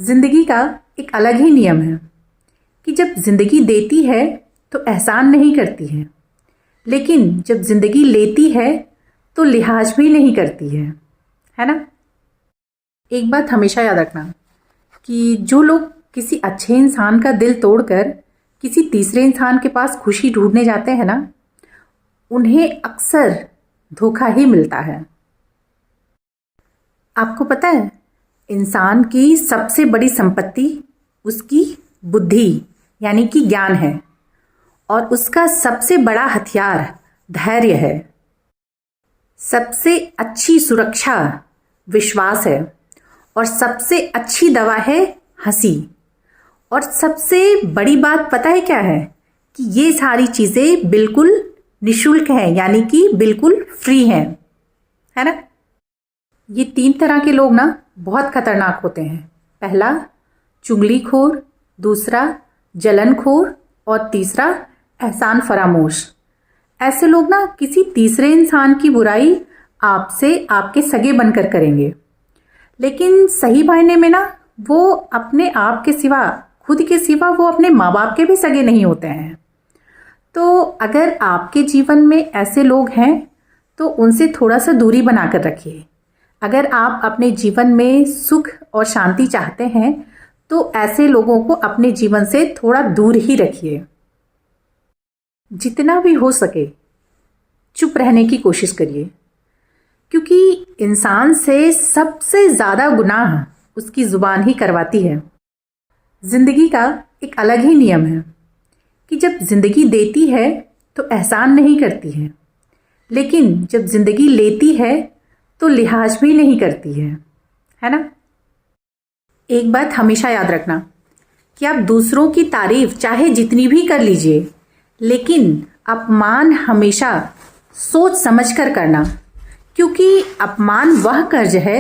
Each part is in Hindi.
जिंदगी का एक अलग ही नियम है कि जब जिंदगी देती है तो एहसान नहीं करती है, लेकिन जब जिंदगी लेती है तो लिहाज भी नहीं करती है ना। एक बात हमेशा याद रखना कि जो लोग किसी अच्छे इंसान का दिल तोड़कर किसी तीसरे इंसान के पास खुशी ढूंढने जाते हैं ना, उन्हें अक्सर धोखा ही मिलता है। आपको पता है, इंसान की सबसे बड़ी संपत्ति उसकी बुद्धि यानी कि ज्ञान है, और उसका सबसे बड़ा हथियार धैर्य है। सबसे अच्छी सुरक्षा विश्वास है, और सबसे अच्छी दवा है हंसी। और सबसे बड़ी बात पता है क्या है कि ये सारी चीज़ें बिल्कुल निशुल्क हैं, यानी कि बिल्कुल फ्री हैं, है ना। ये 3 तरह के लोग ना बहुत खतरनाक होते हैं। पहला चुगलीखोर, दूसरा जलनखोर, और तीसरा एहसान फरामोश। ऐसे लोग ना किसी तीसरे इंसान की बुराई आपसे आपके सगे बनकर करेंगे, लेकिन सही मायने में ना वो अपने आप के सिवा, खुद के सिवा वो अपने माँ बाप के भी सगे नहीं होते हैं। तो अगर आपके जीवन में ऐसे लोग हैं तो उनसे थोड़ा सा दूरी बनाकर रखिए। अगर आप अपने जीवन में सुख और शांति चाहते हैं तो ऐसे लोगों को अपने जीवन से थोड़ा दूर ही रखिए। जितना भी हो सके चुप रहने की कोशिश करिए, क्योंकि इंसान से सबसे ज़्यादा गुनाह उसकी ज़ुबान ही करवाती है। ज़िंदगी का एक अलग ही नियम है कि जब ज़िंदगी देती है तो एहसान नहीं करती है, लेकिन जब ज़िंदगी लेती है तो लिहाज भी नहीं करती है ना। एक बात हमेशा याद रखना कि आप दूसरों की तारीफ चाहे जितनी भी कर लीजिए, लेकिन अपमान हमेशा सोच समझ कर करना, क्योंकि अपमान वह कर्ज है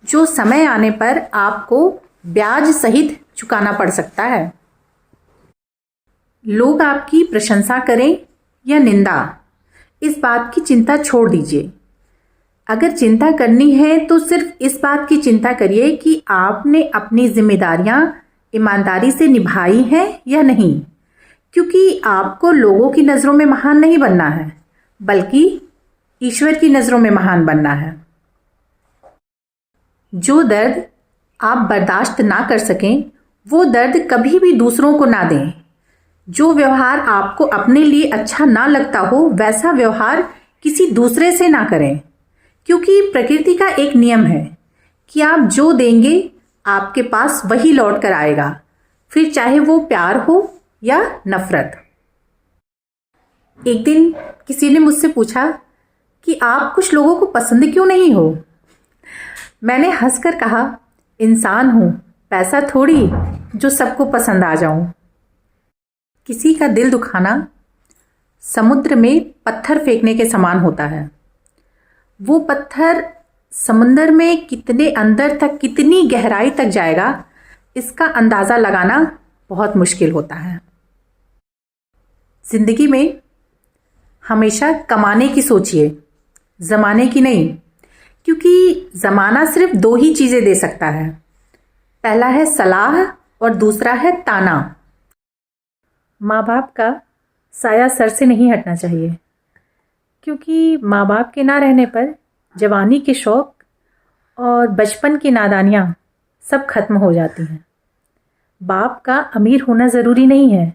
जो समय आने पर आपको ब्याज सहित चुकाना पड़ सकता है। लोग आपकी प्रशंसा करें या निंदा, इस बात की चिंता छोड़ दीजिए। अगर चिंता करनी है तो सिर्फ इस बात की चिंता करिए कि आपने अपनी जिम्मेदारियां ईमानदारी से निभाई हैं या नहीं, क्योंकि आपको लोगों की नज़रों में महान नहीं बनना है, बल्कि ईश्वर की नज़रों में महान बनना है। जो दर्द आप बर्दाश्त ना कर सकें वो दर्द कभी भी दूसरों को ना दें। जो व्यवहार आपको अपने लिए अच्छा ना लगता हो वैसा व्यवहार किसी दूसरे से ना करें, क्योंकि प्रकृति का एक नियम है कि आप जो देंगे आपके पास वही लौट कर आएगा, फिर चाहे वो प्यार हो या नफरत। एक दिन किसी ने मुझसे पूछा कि आप कुछ लोगों को पसंद क्यों नहीं हो। मैंने हंसकर कहा, इंसान हूं, पैसा थोड़ी जो सबको पसंद आ जाऊं। किसी का दिल दुखाना समुद्र में पत्थर फेंकने के समान होता है। वो पत्थर समुद्र में कितने अंदर तक, कितनी गहराई तक जाएगा, इसका अंदाज़ा लगाना बहुत मुश्किल होता है। जिंदगी में हमेशा कमाने की सोचिए, ज़माने की नहीं, क्योंकि ज़माना सिर्फ 2 ही चीज़ें दे सकता है। पहला है सलाह और दूसरा है ताना। माँ बाप का साया सर से नहीं हटना चाहिए, क्योंकि माँ बाप के ना रहने पर जवानी के शौक़ और बचपन की नादानियाँ सब खत्म हो जाती हैं। बाप का अमीर होना ज़रूरी नहीं है,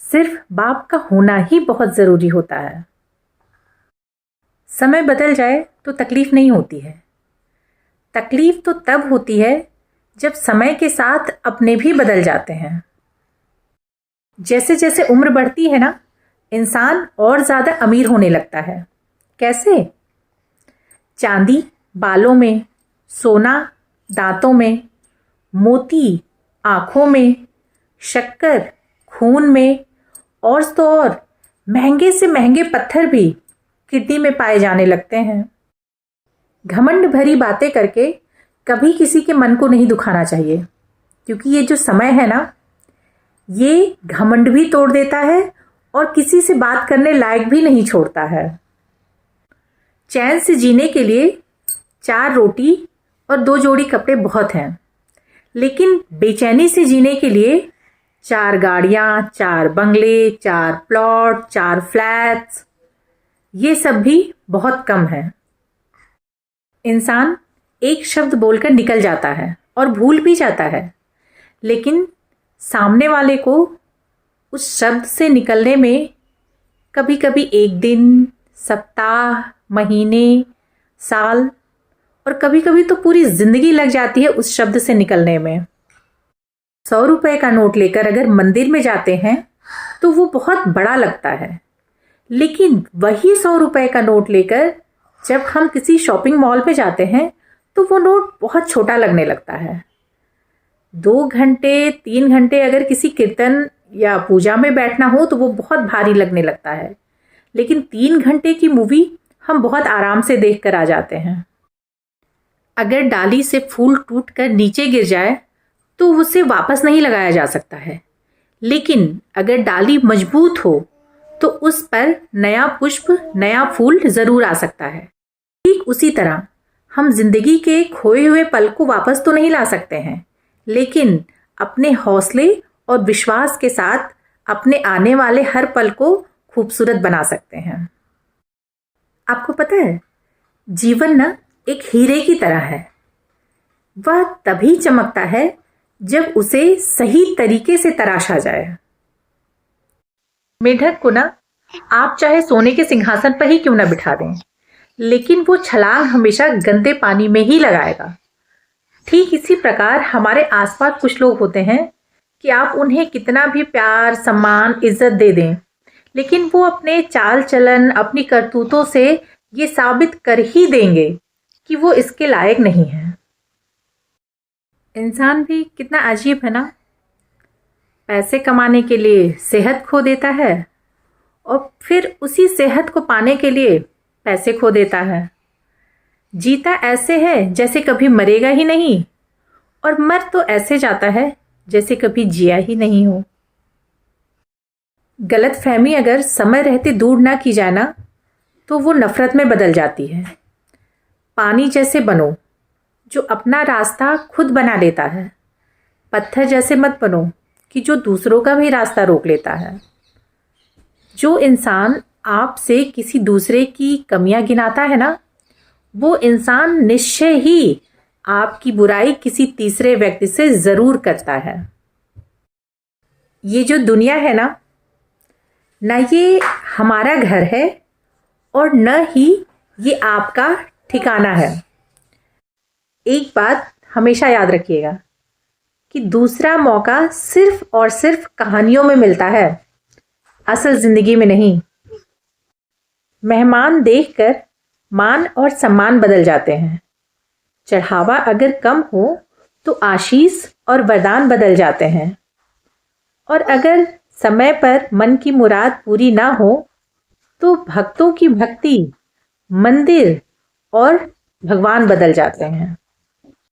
सिर्फ बाप का होना ही बहुत ज़रूरी होता है। समय बदल जाए तो तकलीफ़ नहीं होती है, तकलीफ़ तो तब होती है जब समय के साथ अपने भी बदल जाते हैं। जैसे जैसे उम्र बढ़ती है ना, इंसान और ज़्यादा अमीर होने लगता है। कैसे? चांदी बालों में, सोना दांतों में, मोती आँखों में, शक्कर खून में, और तो और महंगे से महंगे पत्थर भी किडनी में पाए जाने लगते हैं। घमंड भरी बातें करके कभी किसी के मन को नहीं दुखाना चाहिए, क्योंकि ये जो समय है ना, ये घमंड भी तोड़ देता है और किसी से बात करने लायक भी नहीं छोड़ता है। चैन से जीने के लिए 4 रोटी और 2 जोड़ी कपड़े बहुत हैं, लेकिन बेचैनी से जीने के लिए 4 गाड़ियाँ, 4 बंगले, 4 प्लॉट, 4 फ्लैट्स, ये सब भी बहुत कम है। इंसान एक शब्द बोलकर निकल जाता है और भूल भी जाता है, लेकिन सामने वाले को उस शब्द से निकलने में कभी कभी 1 दिन, सप्ताह, महीने, साल और कभी कभी तो पूरी जिंदगी लग जाती है उस शब्द से निकलने में। 100 रुपए का नोट लेकर अगर मंदिर में जाते हैं तो वो बहुत बड़ा लगता है, लेकिन वही 100 रुपए का नोट लेकर जब हम किसी शॉपिंग मॉल पे जाते हैं तो वो नोट बहुत छोटा लगने लगता है। 2 घंटे 3 घंटे अगर किसी कीर्तन या पूजा में बैठना हो तो वो बहुत भारी लगने लगता है, लेकिन 3 घंटे की मूवी हम बहुत आराम से देख कर आ जाते हैं। अगर डाली से फूल टूट कर नीचे गिर जाए तो उसे वापस नहीं लगाया जा सकता है, लेकिन अगर डाली मजबूत हो तो उस पर नया पुष्प, नया फूल जरूर आ सकता है। ठीक उसी तरह हम जिंदगी के खोए हुए पल को वापस तो नहीं ला सकते हैं, लेकिन अपने हौसले और विश्वास के साथ अपने आने वाले हर पल को खूबसूरत बना सकते हैं। आपको पता है, जीवन ना एक हीरे की तरह है। वह तभी चमकता है जब उसे सही तरीके से तराशा जाए। मेढक को ना आप चाहे सोने के सिंहासन पर ही क्यों ना बिठा दें, लेकिन वो छलांग हमेशा गंदे पानी में ही लगाएगा। ठीक इसी प्रकार हमारे आसपास कुछ लोग होते हैं कि आप उन्हें कितना भी प्यार, सम्मान, इज्जत दे दें, लेकिन वो अपने चाल चलन, अपनी करतूतों से ये साबित कर ही देंगे कि वो इसके लायक नहीं है। इंसान भी कितना अजीब है ना। पैसे कमाने के लिए सेहत खो देता है और फिर उसी सेहत को पाने के लिए पैसे खो देता है। जीता ऐसे है जैसे कभी मरेगा ही नहीं, और मर तो ऐसे जाता है जैसे कभी जिया ही नहीं हो। गलतफहमी अगर समय रहते दूर ना की जाए ना तो वो नफरत में बदल जाती है। पानी जैसे बनो जो अपना रास्ता खुद बना लेता है। पत्थर जैसे मत बनो कि जो दूसरों का भी रास्ता रोक लेता है। जो इंसान आपसे किसी दूसरे की कमियां गिनाता है ना, वो इंसान निश्चय ही आपकी बुराई किसी तीसरे व्यक्ति से जरूर करता है। ये जो दुनिया है ना ये हमारा घर है और न ही ये आपका ठिकाना है। एक बात हमेशा याद रखिएगा कि दूसरा मौका सिर्फ और सिर्फ कहानियों में मिलता है, असल जिंदगी में नहीं। मेहमान देखकर मान और सम्मान बदल जाते हैं। चढ़ावा अगर कम हो तो आशीष और वरदान बदल जाते हैं, और अगर समय पर मन की मुराद पूरी ना हो तो भक्तों की भक्ति, मंदिर और भगवान बदल जाते हैं।